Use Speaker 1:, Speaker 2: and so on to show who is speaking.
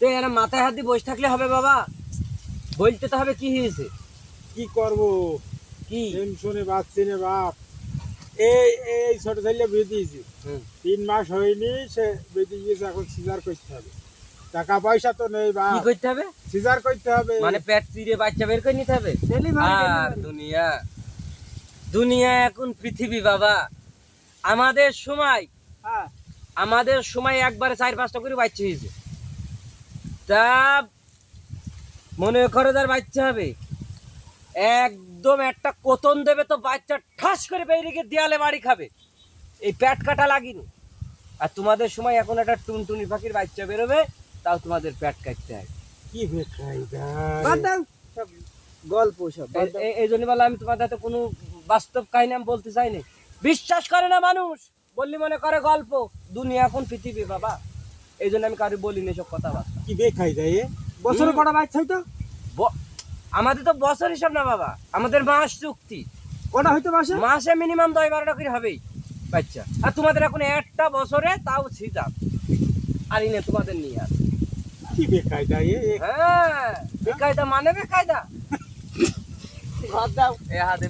Speaker 1: তো এরা মাথায় হাত দিয়ে বসে থাকলে হবে বাবা? বলতে তো হবে কি হয়েছে।
Speaker 2: কি করব,
Speaker 1: কি
Speaker 2: টেনশনে বাঁচছি রে বাপ। এই এই ছোট ছেলে বিয়ে দিয়েছি, 3 মাস হয়নি, সে বেঁধে গিয়েছে, এখন সিজার করতে হবে। টাকা পয়সা তো নেই
Speaker 1: কি
Speaker 2: বাপ,
Speaker 1: করতে হবে?
Speaker 2: সিজার করতে হবে।
Speaker 1: মানে পেট চিরে বাচ্চা বের করে নিতে হবে? আর দুনিয়া দুনিয়া এখন পৃথিবী বাবা। আমাদের সময়
Speaker 2: হ্যাঁ,
Speaker 1: আমাদের সময় একবারে 4-5টা করে বাচ্চা হয়েছে। তা মনে করে তার বাচ্চা হবে, একদম একটা কোতন দেবে তো বাচ্চা ঠাস করে বেরিয়ে গিয়ে দেয়ালে বাড়ি খাবে। এই পেট কাটা লাগিনি। আর তোমাদের সময় এখন একটা টুনটুনি পাখির বাচ্চা বেরোবে, তাও তোমাদের পেট কাটতে হয়।
Speaker 2: কি বেকাই
Speaker 3: বাদ দাও সব গল্প সব বাদ দাও।
Speaker 1: এই জন্য বলে আমি তোমাদের হাতে কোনো বাস্তব কাহিনী আমি বলতে চাইনি। বিশ্বাস করে না মানুষ, বললি মনে করে গল্প। দুনিয়া এখন পৃথিবী বাবা, এই জন্য আমি কারো বলিনি এসব কথাবার্তা।
Speaker 2: কি বেকাই দেয়
Speaker 3: বছরে কটা বাচ্চা হইতো?
Speaker 1: আমাদের তো বছর হিসাব না বাবা, আমাদের মাস চুক্তি।
Speaker 3: কটা হইতো মাসে?
Speaker 1: মাসে মিনিমাম 10-12টা করে হবেই বাচ্চা। আর তোমাদের এখন একটা বছরে তাও সিজার। আর ইনে তোমাদের নিয়ে আসে।
Speaker 2: কি বেকাই দেয়
Speaker 1: হ্যাঁ, বেকায়দা মানে বেকায়দা।
Speaker 3: বাদ দাও।
Speaker 1: এ হাতে